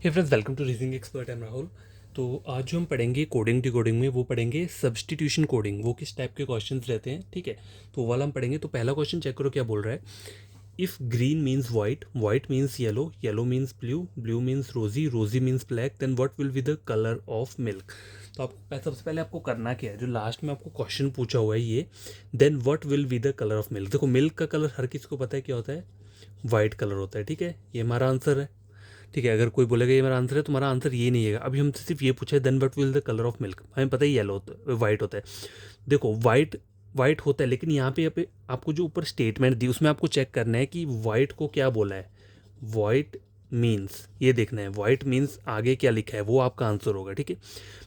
Hey friends, welcome to reasoning expert. I am Rahul. तो आज जो हम पढ़ेंगे कोडिंग डिकोडिंग में, वो पढ़ेंगे सब्स्टिट्यूशन कोडिंग। वो किस टाइप के क्वेश्चंस रहते हैं, ठीक है, तो वो वाला हम पढ़ेंगे। तो पहला क्वेश्चन चेक करो क्या बोल रहा है। If green means white, white means yellow, yellow means blue, blue means rosy, rosy means black, then what will be the colour of milk. तो आपको सबसे पहले आपको करना क्या है, जो लास्ट में आपको क्वेश्चन पूछा हुआ है ये, then what will be the colour of milk. देखो, मिल्क का कलर हर किसी को पता है क्या होता है, वाइट कलर होता है, ठीक है, ये हमारा आंसर है। ठीक है, अगर कोई बोलेगा ये मेरा आंसर है, तुम्हारा आंसर ये नहीं है। अभी हमसे सिर्फ ये पूछा है, then what will the colour of milk, हमें पता है येलो होता है, वाइट होता है। देखो, वाइट वाइट होता है, लेकिन यहाँ पे आपको जो ऊपर स्टेटमेंट दी उसमें आपको चेक करना है कि वाइट को क्या बोला है। वाइट मीन्स, ये देखना है वाइट मीन्स आगे क्या लिखा है, वो आपका आंसर होगा। ठीक है,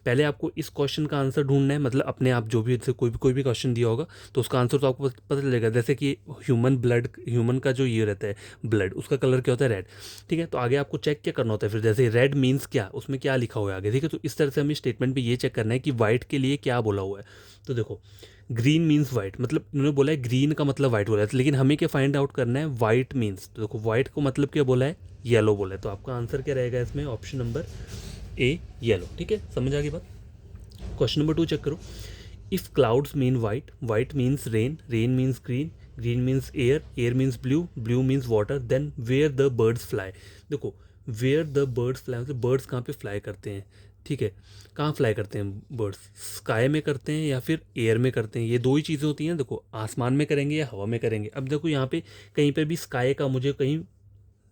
पहले आपको इस क्वेश्चन का आंसर ढूंढना है, मतलब अपने आप जो भी जैसे कोई भी क्वेश्चन दिया होगा तो उसका आंसर तो आपको पता चलेगा। जैसे कि ह्यूमन का जो ये रहता है ब्लड, उसका कलर क्या होता है, रेड। ठीक है, तो आगे आपको चेक क्या करना होता है फिर, जैसे रेड मीन्स क्या, उसमें क्या लिखा हुआ है आगे। ठीक है, तो इस तरह से हमें स्टेटमेंट पे ये चेक करना है कि वाइट के लिए क्या बोला हुआ है। तो देखो, ग्रीन मीन्स वाइट, मतलब उन्होंने बोला है ग्रीन का मतलब वाइट बोला है, लेकिन हमें क्या फाइंड आउट करना है, वाइट मीन्स। तो देखो, वाइट को मतलब क्या बोला है, येलो बोला है। तो आपका आंसर क्या रहेगा इसमें, ऑप्शन नंबर ए, येलो। ठीक है, समझ आ गई बात। क्वेश्चन नंबर 2 चेक करो। If clouds mean white, white means rain, rain means green, green means air, air means blue, blue means water, then where the birds fly. देखो, where the birds fly मतलब birds कहाँ पे fly करते हैं। ठीक है, कहाँ फ्लाई करते हैं बर्ड्स, स्काई में करते हैं या फिर एयर में करते हैं। ये दो ही चीज़ें होती हैं। देखो, आसमान में करेंगे या हवा में करेंगे। अब देखो, यहाँ पे कहीं पे भी स्काई का मुझे कहीं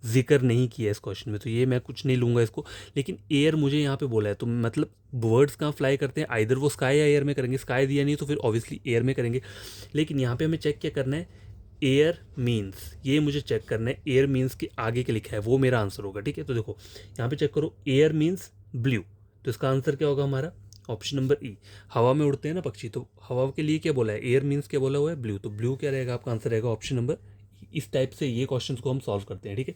जिक्र नहीं किया इस क्वेश्चन में, तो ये मैं कुछ नहीं लूँगा इसको। लेकिन एयर मुझे यहाँ पे बोला है, तो मतलब बर्ड्स कहाँ फ्लाई करते हैं, आइदर वो स्काई या एयर में करेंगे। स्काई दिया नहीं तो फिर ऑब्वियसली एयर में करेंगे। लेकिन यहाँ पे हमें चेक क्या करना है, एयर मीन्स, ये मुझे चेक करना है। एयर मीन्स के आगे क्या लिखा है, वो मेरा आंसर होगा। ठीक है, तो देखो यहाँ पे चेक करो, एयर मीन्स ब्लू, तो इसका आंसर क्या होगा हमारा, ऑप्शन नंबर ई। हवा में उड़ते हैं ना पक्षी, तो हवा के लिए क्या बोला है, एयर मीन्स क्या बोला हुआ है, ब्लू, तो ब्लू क्या रहेगा आपका आंसर रहेगा ऑप्शन नंबर। इस टाइप से ये क्वेश्चंस को हम सॉल्व करते हैं। ठीक है,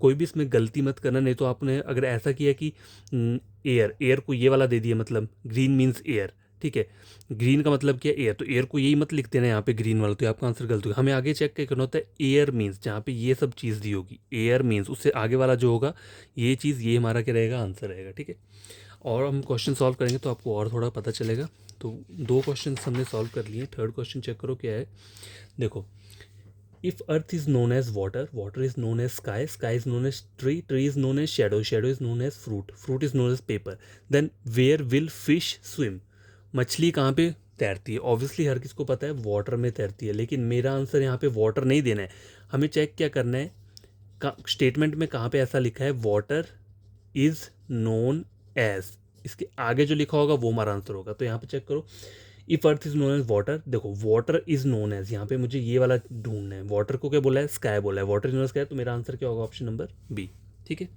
कोई भी इसमें गलती मत करना, नहीं तो आपने अगर ऐसा किया कि एयर, एयर को ये वाला दे दिया, मतलब ग्रीन मीन्स एयर। ठीक है, ग्रीन का मतलब क्या, एयर, तो एयर को यही मत लिख देना यहाँ पे ग्रीन वाला, तो आपका आंसर गलत होगा। हमें आगे चेक क्या करना होता है, एयर मीन्स, जहाँ पे ये सब चीज़ दी होगी, एयर मीन्स उससे आगे वाला जो होगा ये चीज़, ये हमारा क्या रहेगा, आंसर रहेगा। ठीक है, और हम क्वेश्चन सॉल्व करेंगे तो आपको और थोड़ा पता चलेगा। तो दो क्वेश्चन हमने सॉल्व कर लिए, थर्ड क्वेश्चन चेक करो क्या है। देखो, if earth is known as water, water is known as sky, sky is known as tree, tree is known as shadow, shadow is known as fruit, fruit is known as paper, then where will fish swim। मछली कहाँ पे तैरती है, obviously हर किसको पता है water में तैरती है, लेकिन मेरा आंसर यहाँ पे वाटर नहीं देना है। हमें चेक क्या करना है, स्टेटमेंट में कहाँ पे ऐसा लिखा है, वाटर इज नोन एज, इसके आगे जो लिखा होगा वो हमारा आंसर होगा। तो यहाँ पे चेक करो, if earth is known as water, देखो वाटर इज नोन एज, यहाँ पे मुझे ये वाला ढूंढना है। वाटर को क्या बोला है, स्काई बोला है, वाटर इज नोन स्काई, तो मेरा आंसर क्या होगा, ऑप्शन नंबर बी। ठीक है,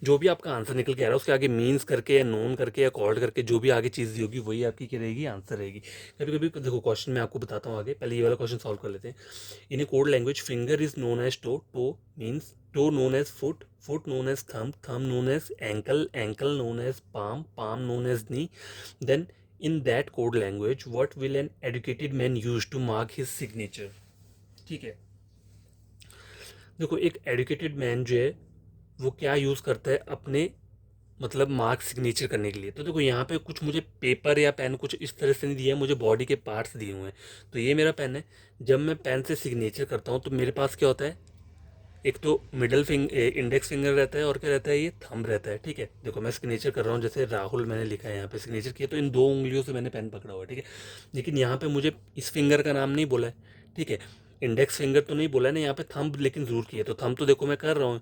जो भी आपका आंसर निकल के आ रहा है उसके आगे मीन्स करके या नोन करके या कॉल्ड करके जो भी आगे चीज़ दी होगी वही आपकी क्या रहेगी, आंसर रहेगी। कभी कभी देखो, क्वेश्चन मैं आपको बताता हूँ आगे, पहले ये वाला क्वेश्चन सॉल्व कर लेते हैं। In a code language, finger is known as toe, toe means toe known as foot, foot known as thumb, thumb known as ankle, ankle known as palm, palm known as knee, then in that code language what will an educated man use to mark his signature. ठीक है, देखो एक educated man जो है वो क्या use करता है अपने, मतलब मार्क सिग्नेचर करने के लिए। तो देखो यहाँ पे कुछ मुझे पेपर या पेन कुछ इस तरह से नहीं दिया है, मुझे बॉडी के पार्ट्स दिए हुए हैं। तो ये मेरा पेन है, जब मैं पेन से सिग्नेचर करता हूँ तो मेरे पास क्या होता है, एक तो इंडेक्स फिंगर रहता है और क्या रहता है, ये थंब रहता है। ठीक है, देखो मैं सिग्नेचर कर रहा हूँ, जैसे राहुल मैंने लिखा है यहाँ पे सिग्नेचर किया, तो इन दो उंगलियों से मैंने पेन पकड़ा हुआ है। ठीक है, लेकिन यहाँ पे मुझे इस फिंगर का नाम नहीं बोला है। ठीक है, इंडेक्स फिंगर तो नहीं बोला है ना यहाँ पे, थंब लेकिन जरूर किया, तो थंब तो देखो मैं कर रहा हूँ।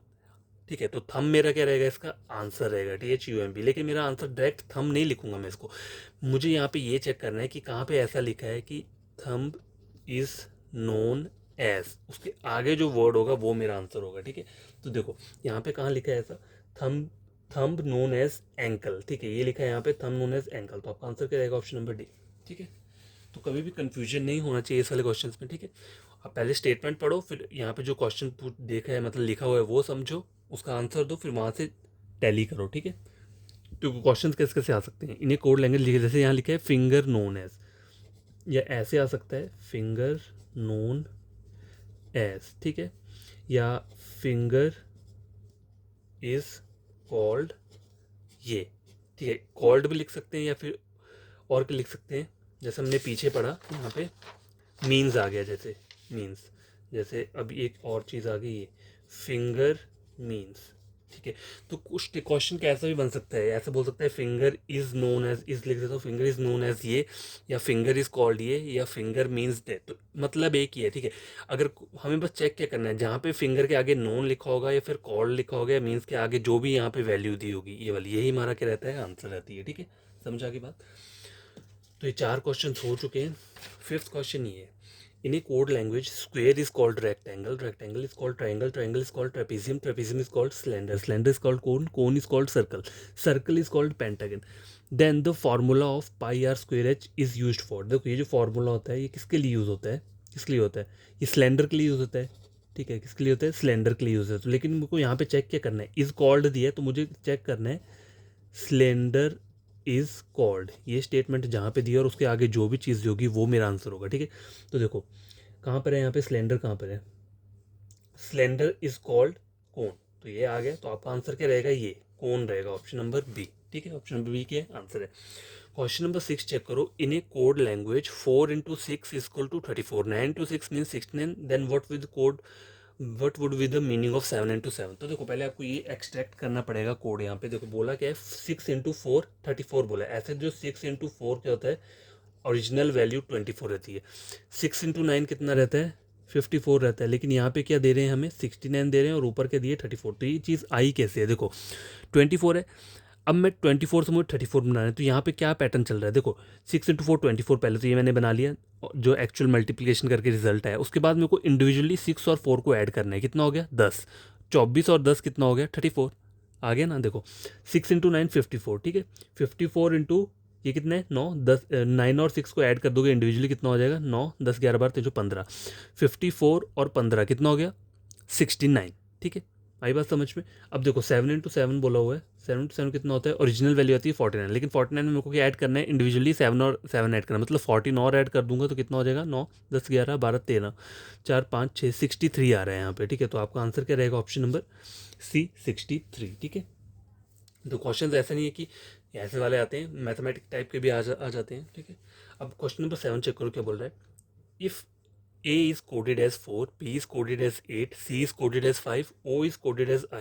ठीक है, तो थंब मेरा क्या रहेगा, इसका आंसर रहेगा THUMB, लेकिन मेरा आंसर डायरेक्ट थंब नहीं लिखूंगा मैं इसको। मुझे यहाँ पे ये चेक करना है कि कहाँ पे ऐसा लिखा है कि थंब इज नोन एज, उसके आगे जो वर्ड होगा वो मेरा आंसर होगा। ठीक है, तो देखो यहाँ पे कहाँ लिखा है ऐसा, thumb, thumb known as ankle. ठीक है, ये लिखा है यहाँ पे थंब नोन एज एंकल, तो आपका आंसर क्या रहेगा, ऑप्शन नंबर डी। ठीक है, तो कभी भी कंफ्यूजन नहीं होना चाहिए इस वाले क्वेश्चंस में। ठीक है, आप पहले स्टेटमेंट पढ़ो, फिर यहाँ पे जो क्वेश्चन देखा है मतलब लिखा हुआ है वो समझो, उसका आंसर दो, फिर वहाँ से टैली करो। ठीक है, तो क्वेश्चंस कैसे कैसे आ सकते हैं, इन्हें कोड लैंग्वेज लिखे, जैसे यहाँ लिखा है फिंगर नोन एज, या ऐसे आ सकता है फिंगर नोन एज। ठीक है, या फिंगर इज कॉल्ड ये, ठीक है, कॉल्ड भी लिख सकते हैं या फिर और क्या लिख सकते हैं, जैसे हमने पीछे पढ़ा यहाँ पे मीन्स आ गया, जैसे मीन्स, जैसे अब एक और चीज़ आ गई, ये फिंगर मीन्स, ठीक है। तो कुछ क्वेश्चन कैसा भी बन सकता है, ऐसे बोल सकता है finger is known as, is लिख देता हूँ, फिंगर इज नोन एज ये, या फिंगर इज कॉल्ड ये, या फिंगर मीन्स डेथ, तो मतलब एक ही है, ठीक है। अगर हमें बस चेक क्या करना है, जहाँ पे फिंगर के आगे नोन लिखा होगा या फिर कॉल्ड लिखा होगा, या मीन्स के आगे जो भी यहाँ पे वैल्यू दी होगी ये वाली, यही हमारा क्या रहता है, आंसर रहती है, ठीक है। समझा की बात। तो ये 4 क्वेश्चन हो चुके हैं। 5th क्वेश्चन ये है, in a code language square is called rectangle, rectangle is called triangle, triangle is called trapezium, trapezium is called cylinder, cylinder is called cone, cone is called circle, circle is called pentagon, then the formula of pi r square h is used for. देखो ये जो formula होता है ये किसके लिए use होता है, किस लिए होता है, ये सिलेंडर के लिए यूज़ होता है, ठीक है, किसके लिए होता है, सिलेंडर के लिए यूज़ होता है। तो लेकिन मुझको यहाँ पे चेक क्या करना है, इज कॉल्ड दिया है तो मुझे चेक करना है सिलेंडर इज कॉल्ड, ये स्टेटमेंट जहाँ पे दिया और उसके आगे जो भी चीज़ होगी वो मेरा आंसर होगा, ठीक है। तो देखो कहाँ पर है, यहाँ पे सिलेंडर कहाँ पर है, सिलेंडर इज कॉल्ड कोन, तो ये आ गया, तो आपका आंसर क्या रहेगा, ये कोन रहेगा, ऑप्शन नंबर बी, ठीक है, ऑप्शन नंबर बी क्या आंसर है। क्वेश्चन नंबर 6 चेक करो, in a code language 4 × 6 = 34, 9 × 6 mean 69, then what would be the meaning of 7 × 7। तो देखो पहले आपको ये एक्सट्रैक्ट करना पड़ेगा कोड, यहाँ पे देखो बोला क्या है 6 × 4 34 बोला है, ऐसे जो 6 × 4 क्या होता है, ओरिजिनल वैल्यू 24 रहती है, 6 × 9 कितना रहता है, 54 रहता है, लेकिन यहाँ पे क्या दे रहे हैं हमें 69 दे रहे हैं और ऊपर क्या दिए 34, तो ये चीज़ आई कैसे है, देखो 24 है, अब मैं 24 से मुझे 34 बनाना है, तो यहाँ पे क्या पैटर्न चल रहा है, देखो 6 × 4 24, पहले तो ये मैंने बना लिया जो एक्चुअल मल्टीप्लिकेशन करके रिजल्ट है, उसके बाद मेरे को इंडिविजुअली 6 और 4 को ऐड करना है, कितना हो गया 10, 24 और 10 कितना हो गया 34, आ गया ना, देखो 6 × 9 54, ठीक है, 54 इंटू ये कितना है 9, 10 9 और 6 को ऐड कर दोगे इंडिविजुअली कितना हो जाएगा 9, 10 11 बार 3 15, 54 और 15 कितना हो गया 69, ठीक है, आई बात समझ में। अब देखो 7 × 7 बोला हुआ है, 7 × 7 कितना होता है, ओरिजिनल वैल्यू आती है 49, लेकिन 49 में मेरे को क्या ऐड करना है इंडिविजुअली 7 और 7 ऐड करना, मतलब 14 और ऐड कर दूंगा तो कितना हो जाएगा 9 10 11 12 13 4 5 6 63 आ रहा है यहाँ पे, ठीक है। तो आपका आंसर क्या रहेगा, ऑप्शन नंबर सी 63, ठीक है। तो क्वेश्चन ऐसा नहीं है कि ऐसे वाले आते हैं, मैथमेटिक टाइप के भी आ जाते हैं, ठीक है। अब क्वेश्चन नंबर 7 चेक करो क्या बोल रहा है, if A is coded as 4, B is coded as 8, C is coded as 5, O is coded as I,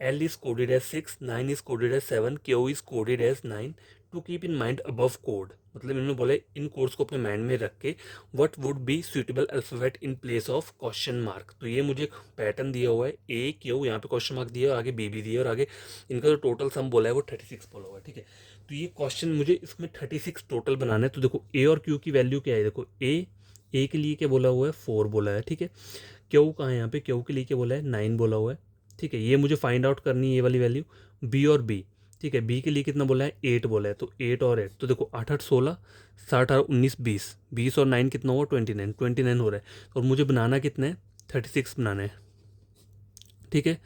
L is coded as 6, 9 is coded as 7, Q is coded as 9, to keep in mind above code, मतलब इन्होंने बोले इन codes को अपने mind में रख के what would be suitable alphabet in place of question mark. तो ये मुझे पैटर्न दिया हुआ है, ए क्यू यहाँ पे क्वेश्चन मार्क दिया और आगे बी भी दिया और आगे इनका जो टोटल सम बोला है वो 36 बोला हुआ है, ठीक है। तो ये क्वेश्चन मुझे इसमें 36 टोटल बनाना है, तो देखो ए और क्यू की वैल्यू क्या है, देखो ए के लिए क्या बोला हुआ है 4 बोला है, ठीक है। क्यू कहाँ है, यहाँ पे क्यू के लिए क्या बोला है 9 बोला हुआ है, ठीक है। ये मुझे फाइंड आउट करनी है ये वाली वैल्यू, बी और बी, ठीक है, बी के लिए कितना बोला है 8 बोला है, तो 8 और 8, तो देखो 8 8 16 60 और 19 20, 20 और 9 कितना हुआ 29 हो रहा है, और मुझे बनाना कितना है 36 बनाना है, ठीक है।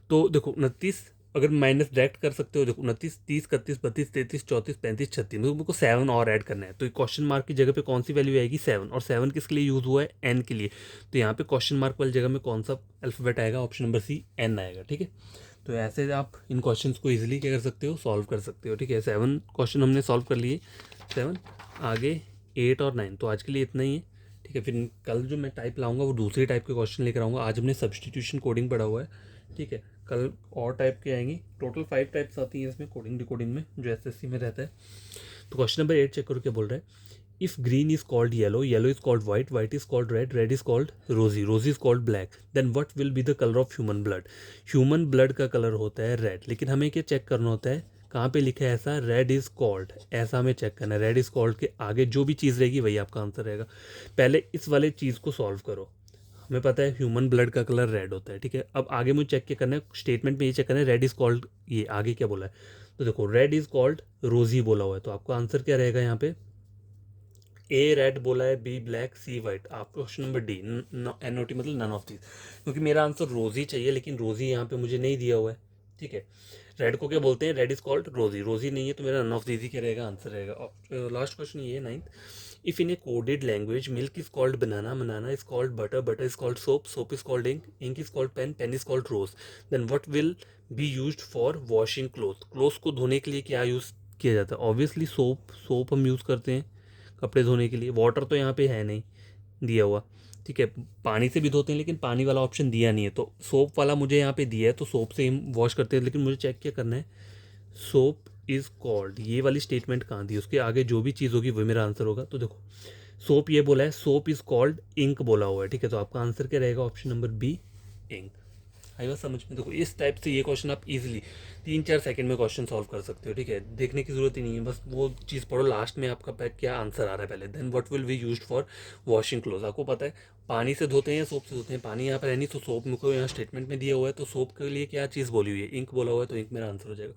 तो देखो 29 अगर माइनस डायरेक्ट कर सकते हो, देखो 29 30 31 32 33 34 35 36, मेरे को 7 और ऐड करना है, तो क्वेश्चन मार्क की जगह पे कौन सी वैल्यू आएगी 7, और 7 किसके लिए यूज़ हुआ है एन के लिए, तो यहाँ पे क्वेश्चन मार्क वाली जगह में कौन सा अल्फ़ाबेट आएगा, ऑप्शन नंबर सी एन आएगा, ठीक है। तो ऐसे आप इन क्वेश्चंस को इजीली क्या कर सकते हो, सॉल्व कर सकते हो, ठीक है। 7 क्वेश्चन हमने सॉल्व कर लिए, 7 आगे 8 और 9, तो आज के लिए इतना ही है, ठीक है। फिर कल जो मैं टाइप लाऊंगा वो दूसरी टाइप के क्वेश्चन लेकर आऊँगा, आज हमने सब्सटीट्यूशन कोडिंग पढ़ा हुआ है, ठीक है। कल और टाइप के आएंगी, टोटल 5 टाइप्स आती हैं इसमें कोडिंग डिकोडिंग में जो एसएससी में रहता है। तो क्वेश्चन नंबर 8 चेक करो क्या बोल रहा है, if green is called yellow, yellow is called white, white is called red, red is called rosy, rosy is called black, then what will be the colour of human blood. Human blood का colour होता है red, लेकिन हमें क्या check करना होता है कहाँ पे लिखा है ऐसा, रेड इज कॉल्ड, ऐसा हमें चेक करना है। रेड इज कॉल्ड के आगे जो भी चीज़ रहेगी वही आपका आंसर रहेगा। पहले इस वाले चीज़ को सॉल्व करो, हमें पता है ह्यूमन ब्लड का कलर रेड होता है, ठीक है। अब आगे मुझे चेक क्या करना है, स्टेटमेंट में ये चेक करना है रेड इज कॉल्ड, ये आगे क्या बोला है, तो देखो रेड इज कॉल्ड रोजी बोला हुआ है, तो आपका आंसर क्या रहेगा यहाँ पे, ए रेड बोला है, बी ब्लैक, सी वाइट, आपका question number D N O T, मतलब नन ऑफ दीज, क्योंकि मेरा आंसर रोजी चाहिए लेकिन रोजी यहाँ पे मुझे नहीं दिया हुआ है, ठीक है। रेड को क्या बोलते हैं? Red is called rosy. रोजी नहीं है तो मेरा नन ऑफ दीज ही क्या रहेगा? आंसर रहेगा। लास्ट क्वेश्चन ये है 9th। If in a coded language milk is called banana, banana is called butter, butter is called soap, soap is called ink, ink is called pen, pen is called rose, then what will be used for washing cloth? Cloth को धोने के लिए क्या use किया जाता है? Obviously soap. Soap हम use करते हैं कपड़े धोने के लिए। वाटर तो यहाँ पे है नहीं दिया हुआ, ठीक है। पानी से भी धोते हैं लेकिन पानी वाला ऑप्शन दिया नहीं है, तो सोप वाला मुझे यहाँ पे दिया है तो सोप से हम वॉश करते हैं। लेकिन मुझे चेक क्या करना है? सोप इज़ कॉल्ड, ये वाली स्टेटमेंट कहाँ दी? उसके आगे जो भी चीज़ होगी वो मेरा आंसर होगा। तो देखो सोप ये बोला है, सोप इज़ कॉल्ड इंक बोला हुआ है, ठीक है। तो आपका आंसर क्या रहेगा? ऑप्शन नंबर बी, इंक। आई बात समझ में? देखो इस टाइप से ये क्वेश्चन आप इजीली 3-4 सेकंड में क्वेश्चन सॉल्व कर सकते हो, ठीक है। देखने की जरूरत ही नहीं है, बस वो चीज़ पढ़ो लास्ट में आपका क्या आंसर आ रहा है पहले। Then what will be used for washing cloth? आपको पता है पानी से धोते हैं या सोप से धोते हैं? पानी यहाँ पर है नहीं तो सोप को यहाँ स्टेटमेंट में दिया हुआ है, तो सोप के लिए क्या चीज़ बोली हुई है? इंक बोला हुआ है, तो इंक मेरा आंसर हो जाएगा।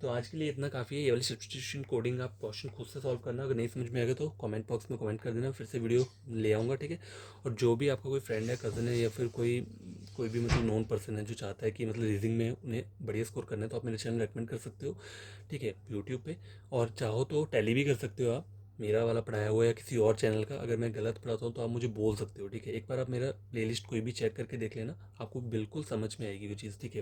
तो आज के लिए इतना काफ़ी है। ये वाली सब्स्टिट्यूशन कोडिंग आप क्वेश्चन खुद से सॉल्व करना। अगर नहीं समझ में आएगा तो कमेंट बॉक्स में कमेंट कर देना, फिर से वीडियो ले आऊँगा, ठीक है। और जो भी आपका कोई फ्रेंड है, कज़न है, या फिर कोई कोई भी मतलब नॉन पर्सन है जो चाहता है कि मतलब रीजनिंग में उन्हें बढ़िया स्कोर करना है, तो आप मेरे चैनल रेकमेंड कर सकते हो, ठीक है, यूट्यूब पे। और चाहो तो टैली भी कर सकते हो आप, मेरा वाला पढ़ाया हुआ या किसी और चैनल का। अगर मैं गलत पढ़ाता हूँ तो आप मुझे बोल सकते हो, ठीक है। एक बार आप मेरा प्लेलिस्ट कोई भी चेक करके देख लेना, आपको बिल्कुल समझ में आएगी वो चीज़, ठीक है।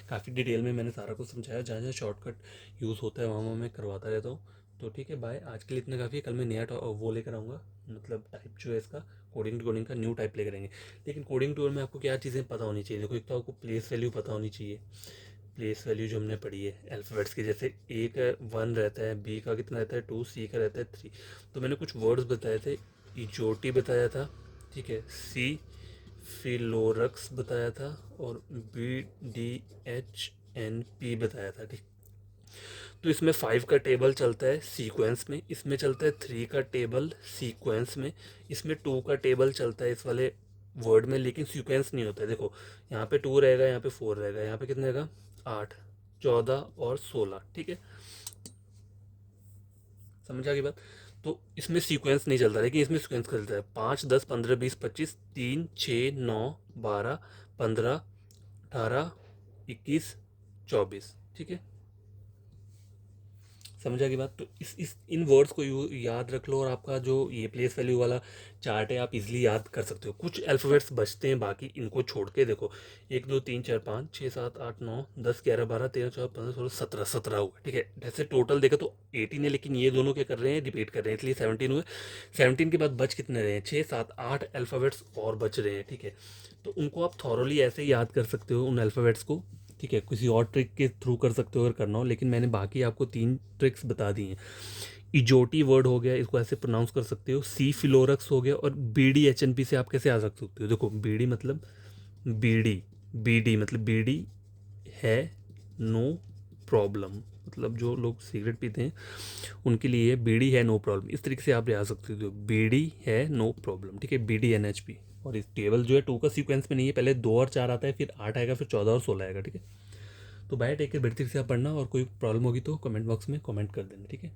काफ़ी डिटेल में मैंने सारा कुछ समझाया, जहाँ जहाँ शॉर्टकट यूज़ होता है वहाँ मैं करवाता रहता हूँ। तो ठीक है, बाय। आज के लिए इतना काफ़ी है। कल मैं नया वो लेकर आऊँगा, मतलब टाइप जो है इसका, कोडिंग टू कोडिंग का न्यू टाइप लेकर आएंगे। लेकिन कोडिंग टूल में आपको क्या चीज़ें पता होनी चाहिए? देखो एक तो आपको प्लेस वैल्यू पता होनी चाहिए। प्लेस वैल्यू जो हमने पढ़ी है अल्फ़ाबेट्स की, जैसे ए का 1 रहता है, बी का कितना रहता है 2, सी का रहता है 3। तो मैंने कुछ वर्ड्स बताए थे। इजोटी बताया था, ठीक है। सी फिलोरक्स बताया था, और BDHNP बताया था, ठीक। तो इसमें 5 का टेबल चलता है सीक्वेंस में, इसमें चलता है 3 का टेबल सीक्वेंस में, इसमें 2 का टेबल चलता है इस वाले वर्ड में, लेकिन सीक्वेंस नहीं होता है। देखो यहाँ पे 2 रहेगा, यहाँ पे 4 रहेगा, यहाँ पे कितना रहेगा 8, 14 और 16, ठीक है। समझ आ गई बात? तो इसमें सीक्वेंस नहीं चलता, लेकिन इसमें सीक्वेंस चलता है 5, 10, 15, 20, 25, 3, 6, 9, 12, 15, 18, 21, 24, ठीक है। समझ आ गई बात? तो इस इन वर्ड्स को याद रख लो, और आपका जो ये प्लेस वैल्यू वाला चार्ट है आप इजीली याद कर सकते हो। कुछ अल्फ़ाबेट्स बचते हैं, बाकी इनको छोड़ के देखो 1, 2, 3, 4, 5, 6, 7, 8, 9, 10, 11, 12, 13, 14, 15, 16, 17, 17 हुआ, ठीक है। जैसे टोटल देखो तो 18 है, लेकिन ये दोनों क्या कर रहे हैं? रिपीट कर रहे हैं, इसलिए 17 हुए। 17 के बाद बच कितने रहे हैं? 6, 7, 8 अल्फ़ाबेट्स और बच रहे हैं, ठीक है। तो उनको आप थॉरोली ऐसे ही याद कर सकते हो उन अल्फ़ाबेट्स को, ठीक है। किसी और ट्रिक के थ्रू कर सकते हो अगर करना हो, लेकिन मैंने बाकी आपको 3 ट्रिक्स बता दी हैं। इजोटी वर्ड हो गया, इसको ऐसे प्रोनाउंस कर सकते हो। सी फिलोरक्स हो गया, और BDHNP से आप कैसे आ सकते हो? देखो बीडी मतलब बीडी, बीडी मतलब बीडी है नो प्रॉब्लम, मतलब जो लोग सिगरेट पीते हैं उनके लिए बीडी है नो प्रॉब्लम, इस तरीके से आप ले आ सकते हो। बीडी है नो प्रॉब्लम, ठीक है, BDNHP। और इस टेबल जो है 2 का सीक्वेंस में नहीं है, पहले 2 और 4 आता है, फिर 8 आएगा, फिर 14 और 16 आएगा, ठीक है। तो बाय, टेक केयर, बेटर से आप पढ़ना, और कोई प्रॉब्लम होगी तो कमेंट बॉक्स में कमेंट कर देना, ठीक है।